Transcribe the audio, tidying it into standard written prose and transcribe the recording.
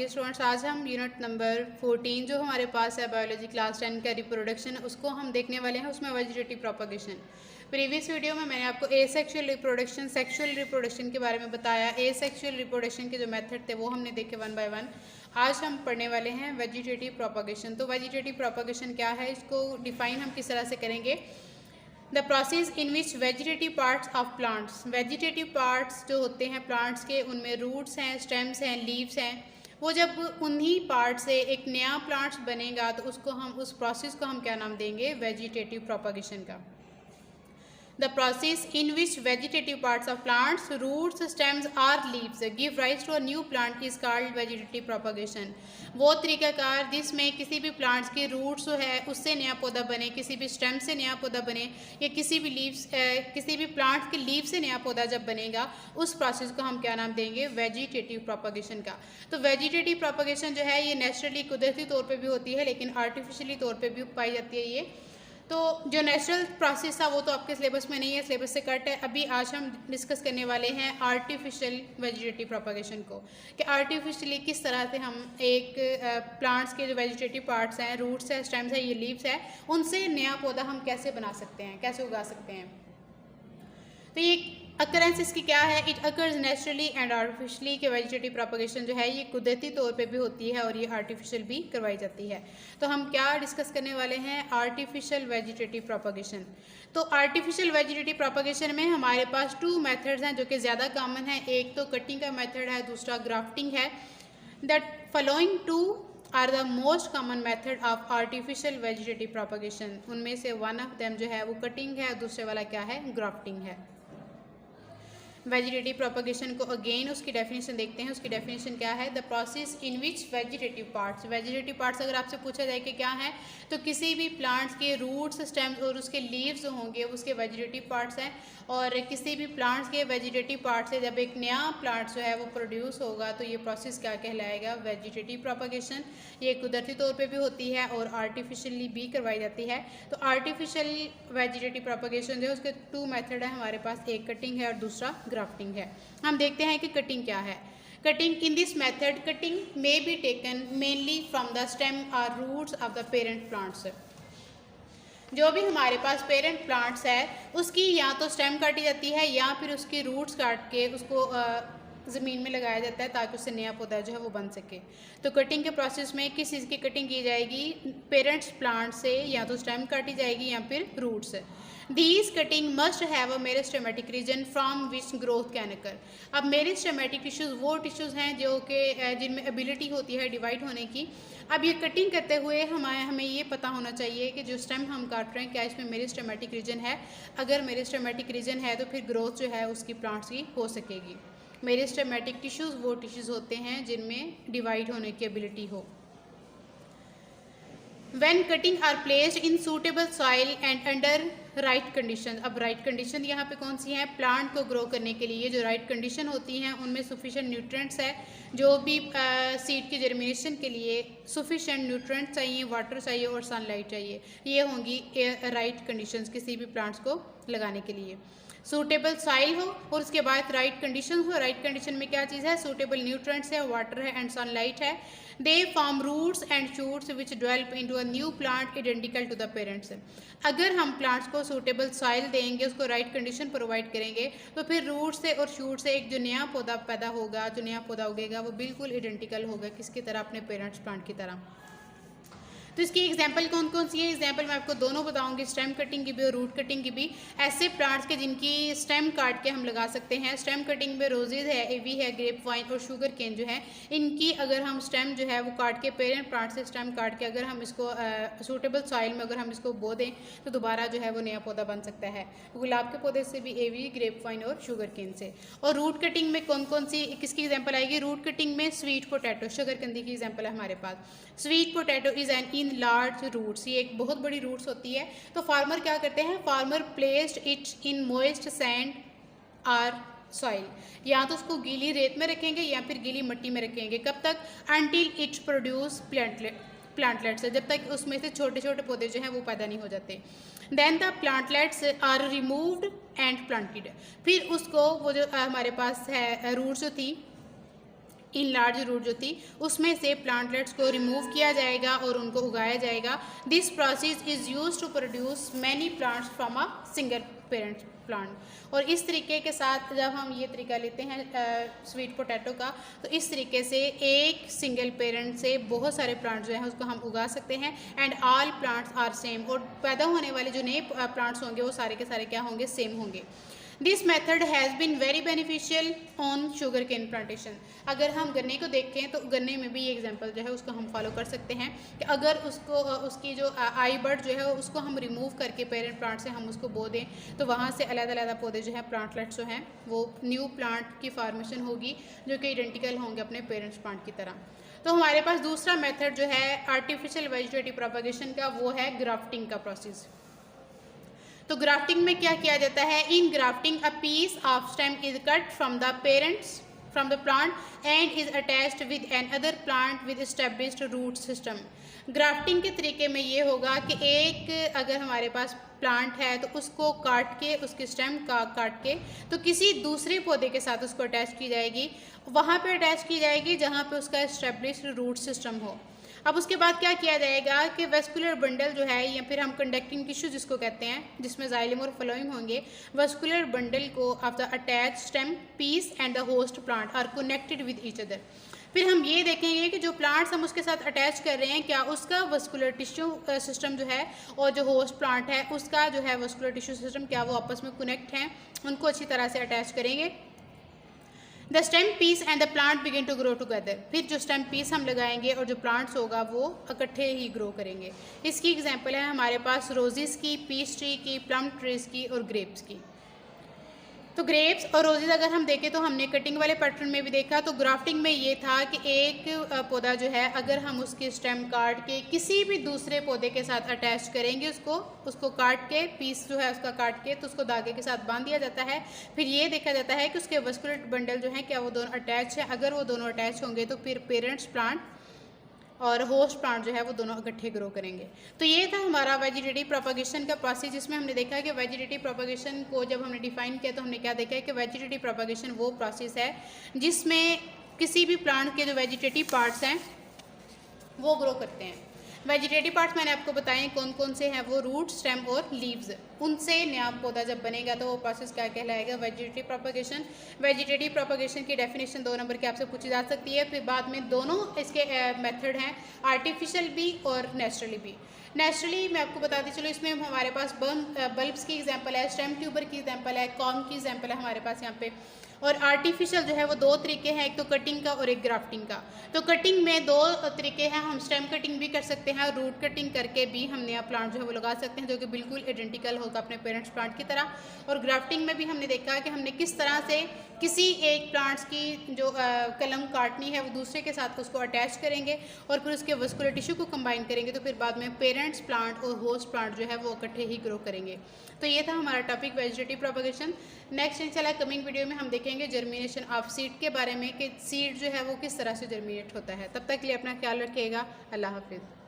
Dear students, आज हम unit number 14 जो हमारे पास है बायोलॉजी क्लास 10 का रिप्रोडक्शन, उसको हम देखने वाले हैं। उसमें वेजिटेटिव प्रोपगेशन। प्रीवियस वीडियो में मैंने आपको एसेक्सुअल रिप्रोडक्शन, सेक्सुअल रिप्रोडक्शन के बारे में बताया। एसेक्सुअल रिप्रोडक्शन के जो मेथड थे वो हमने देखे वन बाय वन। आज हम पढ़ने वाले हैं वेजिटेटिव प्रोपगेशन। तो वेजिटेटिव प्रोपगेशन क्या है, इसको डिफाइन हम किस तरह से करेंगे। The process in which vegetative parts of plants, vegetative parts जो होते हैं प्लांट्स के, उनमें रूट्स हैं, स्टेम्स हैं, लीव्स हैं। वो जब उन्हीं पार्ट से एक नया प्लांट्स बनेगा तो उस प्रोसेस को हम क्या नाम देंगे, वेजिटेटिव प्रोपगेशन का। The process in which vegetative parts of plants, roots, stems or leaves give rise to a new plant is called vegetative propagation. वो तरीकाकार जिसमें किसी भी प्लांट्स के रूट्स जो है उससे नया पौधा बने, किसी भी स्टेम से नया पौधा बने, या किसी भी प्लांट के लीव से नया पौधा जब बनेगा, उस प्रोसेस को हम क्या नाम देंगे, वेजिटेटिव प्रोपगेशन का। तो वेजिटेटिव प्रोपगेशन जो है ये नेचुरली कुदरती तौर पे भी होती है, लेकिन आर्टिफिशियली तौर पे भी पाई जाती है ये। तो जो नेचुरल प्रोसेस था वो तो आपके सिलेबस में नहीं है, सिलेबस से कट है। अभी आज हम डिस्कस करने वाले हैं आर्टिफिशियल वेजिटेटिव प्रोपगेशन को, कि आर्टिफिशियली किस तरह से हम एक प्लांट्स के जो वेजिटेटिव पार्ट्स हैं, रूट्स हैं, स्टेम्स हैं, ये लीव्स हैं, उनसे नया पौधा हम कैसे बना सकते हैं, कैसे उगा सकते हैं। तो ये अकरेंस इसकी क्या है, it occurs naturally and artificially. के वेजिटेटिव प्रोपगेशन जो है ये कुदरती तौर पे भी होती है और ये आर्टिफिशियल भी करवाई जाती है। तो हम क्या डिस्कस करने वाले हैं, आर्टिफिशियल वेजिटेटिव प्रोपगेशन। तो आर्टिफिशियल वेजिटेटिव प्रोपगेशन में हमारे पास 2 मेथड्स हैं जो कि ज़्यादा कॉमन है। एक तो कटिंग का मेथड है, दूसरा ग्राफ्टिंग है। That following 2 are the most common method of artificial vegetative propagation. उनमें से वन ऑफ देम जो है वो कटिंग है, दूसरे वाला क्या है, ग्राफ्टिंग है। वेजिटेटिव प्रोपगेशन को अगेन उसकी डेफिनेशन देखते हैं। उसकी डेफिनेशन क्या है, the process in which vegetative parts अगर आपसे पूछा जाए कि क्या है, तो किसी भी प्लांट्स के रूट्स, स्टेम्स और उसके लीव्स जो होंगे उसके वेजिटेटिव पार्ट्स हैं। और किसी भी प्लांट्स के वेजिटेटिव पार्ट से जब एक नया प्लांट जो है वो प्रोड्यूस होगा तो ये प्रोसेस क्या कहलाएगा, वेजिटेटिव प्रोपगेशन। ये कुदरती तौर पे भी होती है और आर्टिफिशियली भी करवाई जाती है। तो आर्टिफिशियल वेजिटेटिव प्रोपगेशन जो है उसके 2 मेथड है हमारे पास, एक कटिंग है और दूसरा ग्राफ्टिंग है। हम देखते हैं कि कटिंग क्या है। Cutting in this method, cutting may be taken mainly from the stem और roots of the parent plants. जो भी हमारे पास पेरेंट प्लांट्स है उसकी या तो स्टेम काटी जाती है या फिर उसकी रूट्स काट के उसको ज़मीन में लगाया जाता है ताकि उससे नया पौधा जो है वो बन सके। तो कटिंग के प्रोसेस में किस चीज़ की कटिंग की जाएगी, पेरेंट्स प्लांट से या तो स्टेम काटी जाएगी या फिर रूट से। These cutting must have a meristematic reason from which growth can occur। अब मेरिस्टेमेटिक टिश्यूज़ वो टिश्यूज़ हैं जो कि जिनमें एबिलिटी होती है डिवाइड होने की। अब ये कटिंग करते हुए हमें ये पता होना चाहिए कि जो स्टेम हम काट रहे हैं क्या इसमें मेरिस्टेमेटिक रीजन है। अगर मेरिस्टेमेटिक रीजन है तो फिर ग्रोथ जो है उसकी प्लांट्स की हो सकेगी। मेरिस्टेमेटिक टिश्यूज़ वो टिश्यूज़ होते हैं जिनमें डिवाइड होने की एबिलिटी हो। When cutting are placed in suitable soil and under right condition। अब right condition यहाँ पे कौन सी है, प्लांट को ग्रो करने के लिए जो right condition होती हैं उनमें sufficient nutrients है। जो भी सीड की जर्मिनेशन के लिए sufficient nutrients चाहिए, वाटर चाहिए और सनलाइट चाहिए, ये होंगी right conditions किसी भी प्लांट्स को लगाने के लिए। सूटेबल सॉइल हो और उसके बाद राइट कंडीशन हो। राइट कंडीशन में क्या चीज़ है, सूटेबल न्यूट्रिएंट्स है, वाटर है एंड सनलाइट है। They form roots and shoots which develop into a new plant identical to the parents. अगर हम प्लांट्स को सूटेबल सॉइल देंगे, उसको राइट कंडीशन प्रोवाइड करेंगे, तो फिर रूट से और शूट से एक जो नया पौधा पैदा होगा, जो नया पौधा उगेगा वो बिल्कुल आइडेंटिकल होगा किसकी तरह, अपने पेरेंट्स प्लांट की तरह। तो इसकी एग्जाम्पल कौन कौन सी है, एग्जाम्पल मैं आपको दोनों बताऊंगी, स्टेम कटिंग की भी और रूट कटिंग की भी। ऐसे प्लांट्स के जिनकी स्टेम काट के हम लगा सकते हैं। स्टेम कटिंग में रोजेज है, एवी है, ग्रेप वाइन और शुगर केन जो है, इनकी अगर हम स्टेम जो है वो काट के, पेरेंट प्लांट से स्टेम काट के अगर हम इसको सूटेबल सॉइल में अगर हम इसको बो दें तो दोबारा जो है वो नया पौधा बन सकता है। गुलाब के पौधे से भी, एवी, ग्रेप वाइन और शुगर केन से। और रूट कटिंग में कौन कौन सी किसकी एग्जाम्पल आएगी, रूट कटिंग में स्वीट पोटैटो, शकरकंदी की एग्जाम्पल है हमारे पास। Sweet potato is an in large roots, ये एक बहुत बड़ी रूट्स होती है। तो फार्मर क्या करते हैं, farmer placed it in moist sand or soil, या तो उसको गीली रेत में रखेंगे या फिर गीली मिट्टी में रखेंगे। कब तक, अनटिल इट प्रोड्यूस प्लांटलेट्स, जब तक उसमें से छोटे छोटे पौधे जो हैं वो पैदा नहीं हो जाते। Then the plantlets are removed and planted, फिर उसको वो जो हमारे पास है रूट्स जो थी इन लार्ज रूट जो थी उसमें से प्लांटलेट्स को रिमूव किया जाएगा और उनको उगाया जाएगा। This process is used to produce many plants from a single parent plant. और इस तरीके के साथ जब हम ये तरीका लेते हैं स्वीट पोटैटो का, तो इस तरीके से एक सिंगल पेरेंट से बहुत सारे प्लांट्स जो हैं उसको हम उगा सकते हैं। And all plants are same, और पैदा होने वाले जो नए प्लांट्स होंगे वो सारे के सारे क्या होंगे, सेम होंगे। This method has been very beneficial on sugar cane plantation. अगर हम गन्ने को देखें तो गन्ने में भी ये एग्जांपल जो है उसको हम फॉलो कर सकते हैं कि अगर उसको उसकी जो आई बर्ड जो है उसको हम रिमूव करके पेरेंट प्लांट से हम उसको बो दें तो वहाँ से अलग-अलग पौधे जो है प्लांटलेट्स जो हैं वो न्यू प्लांट की फार्मेशन होगी जो कि आइडेंटिकल होंगे अपने पेरेंट्स प्लांट की तरह। तो हमारे पास दूसरा मेथड जो है आर्टिफिशियल वेजिटेटिव प्रोपगेशन का, वो है ग्राफ्टिंग का प्रोसेस। तो ग्राफ्टिंग में क्या किया जाता है, in grafting a piece of stem is cut from the parents from the plant and is attached with an other plant with established root system. Grafting के तरीके में ये होगा कि एक अगर हमारे पास प्लांट है तो उसको काट के उसके स्टेम का काट के तो किसी दूसरे पौधे के साथ उसको अटैच की जाएगी, वहाँ पे अटैच की जाएगी जहाँ पे उसका एस्टेब्लिश्ड रूट सिस्टम हो। अब उसके बाद क्या किया जाएगा कि वेस्कुलर बंडल जो है या फिर हम कंडक्टिंग टिश्यू जिसको कहते हैं, जिसमें जाइलम और फ्लोएम होंगे, वेस्कुलर बंडल को of the attach stem piece and the host plant are connected with each other. फिर हम ये देखेंगे कि जो प्लांट्स हम उसके साथ अटैच कर रहे हैं क्या उसका वेस्कुलर टिश्यू सिस्टम जो है और जो होस्ट प्लांट है उसका जो है वेस्कुलर टिश्यू सिस्टम क्या वो आपस में कनेक्ट हैं, उनको अच्छी तरह से अटैच करेंगे। The stem piece and the plant begin to grow together. फिर जो स्टेम पीस हम लगाएंगे और जो प्लांट्स होगा वो इकट्ठे ही ग्रो करेंगे। इसकी एग्जांपल है हमारे पास रोजेस की, पीच ट्री की, प्लम ट्रीज की और ग्रेप्स की। तो ग्रेप्स और रोजेज अगर हम देखें तो हमने कटिंग वाले पैटर्न में भी देखा, तो ग्राफ्टिंग में ये था कि एक पौधा जो है अगर हम उसके स्टेम काट के किसी भी दूसरे पौधे के साथ अटैच करेंगे उसको काट के पीस जो है उसका काट के तो उसको धागे के साथ बांध दिया जाता है। फिर ये देखा जाता है कि उसके वेस्कुलर बंडल जो है क्या वो दोनों अटैच है, अगर वो दोनों अटैच होंगे तो फिर पेरेंट्स प्लांट और होस्ट प्लांट जो है वो दोनों इकट्ठे ग्रो करेंगे। तो ये था हमारा वेजिटेटिव प्रोपगेशन का प्रोसेस, जिसमें हमने देखा कि वेजिटेटिव प्रोपगेशन को जब हमने डिफाइन किया तो हमने क्या देखा है कि वेजिटेटिव प्रोपगेशन वो प्रोसेस है जिसमें किसी भी प्लांट के जो वेजिटेटिव पार्ट्स हैं वो ग्रो करते हैं। वेजिटेटिव पार्ट्स मैंने आपको बताएं कौन कौन से हैं, वो रूट, स्टेम और लीव्स। उनसे नया पौधा जब बनेगा तो वो प्रोसेस क्या कहलाएगा, वेजिटेटिव प्रोपगेशन। वेजिटेटिव प्रोपगेशन की डेफिनेशन 2 नंबर की आपसे पूछी जा सकती है। फिर बाद में दोनों इसके मेथड हैं, आर्टिफिशियल भी और नेचुरली भी। नेचुरली मैं आपको बताती चलो, इसमें हमारे पास बल्ब्स की एग्जांपल है, स्टेम ट्यूबर की एग्जांपल है, कॉर्न की एग्जांपल है हमारे पास यहाँ पे। और आर्टिफिशियल जो है वो 2 तरीके हैं, एक तो कटिंग का और एक ग्राफ्टिंग का। तो कटिंग में 2 तरीके हैं, हम स्टेम कटिंग भी कर सकते हैं और रूट कटिंग करके भी हम नया प्लांट जो है वो लगा सकते हैं जो कि बिल्कुल आइडेंटिकल होगा अपने पेरेंट्स प्लांट की तरह। और ग्राफ्टिंग में भी हमने देखा कि हमने किस तरह से किसी एक प्लांट्स की जो कलम काटनी है वो दूसरे के साथ उसको अटैच करेंगे और फिर उसके वेस्कुलर टिश्यू को कंबाइन करेंगे तो फिर बाद में पेरेंट्स प्लांट और होस्ट प्लांट जो है वो इकट्ठे ही ग्रो करेंगे। तो ये था हमारा टॉपिक वेजिटेटिव प्रोपगेशन। नेक्स्ट इंशाल्लाह कमिंग वीडियो में हम देखेंगे जर्मिनेशन ऑफ सीड के बारे में कि सीड जो है वो किस तरह से जर्मिनेट होता है। तब तक के लिए अपना ख्याल रखिएगा। अल्लाह हाफिज़।